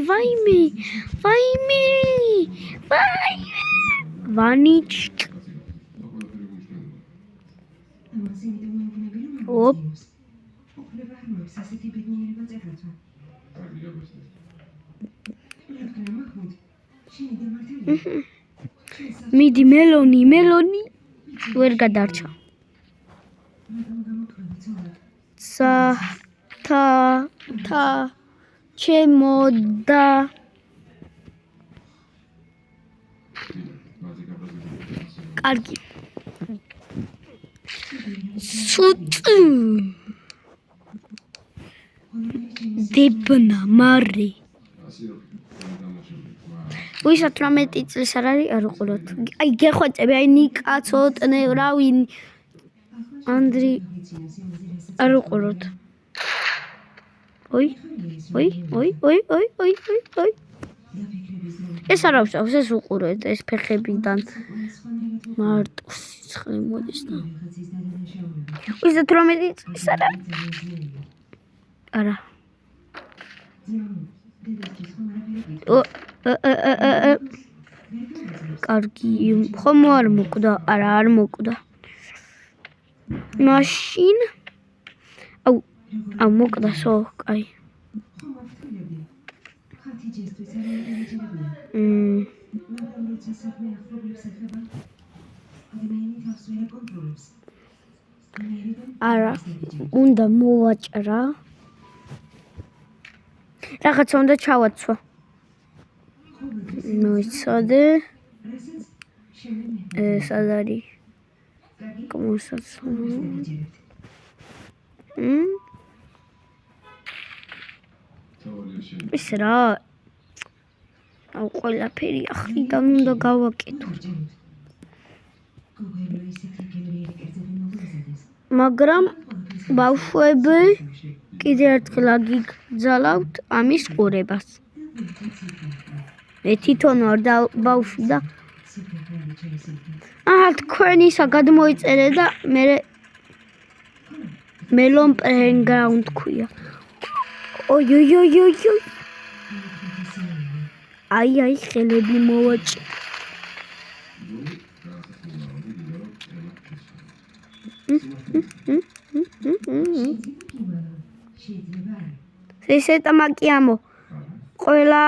ვაიმე. ვანიჩ. ოპ. მიდი მელონი ვერ გადარჩა. თა ჩემოდა კარგი დებნა მარი ვისაც 18 წლის არ არის არ უყუროთ. აი გეხვეწები აი ნიკა ცოტნე რავი ანდრი არ უყუროთ. ოი ეს არ ავსავს ეს უყურეთ ეს ფეხებიდან მარტო სიცხე მოდის და ვისაც 18 წლის არა კარგი ხომ არ მოკვდა არა არ მოკვდა მაშინ აუ მოკვდა სო კაი არა უნდა მოვაჭრა რაღაცა უნდა ჩავაცვა მოიცადე სად არის კომოსაცია ის რა აუ ყველაფერი ახლიდან უნდა გავაკეთო მაგრამ ბავშვები კიდე ერთხელ აგიგზავნოთ ამის ყურებას მე თვითონ ვარ და ბავშვი და თქვენისა გადმოიწერე და მე მელონ პლეინგრაუნდ ქვია ოი აი ხელები მოვაჭი ესეთა მაკიამო ყველა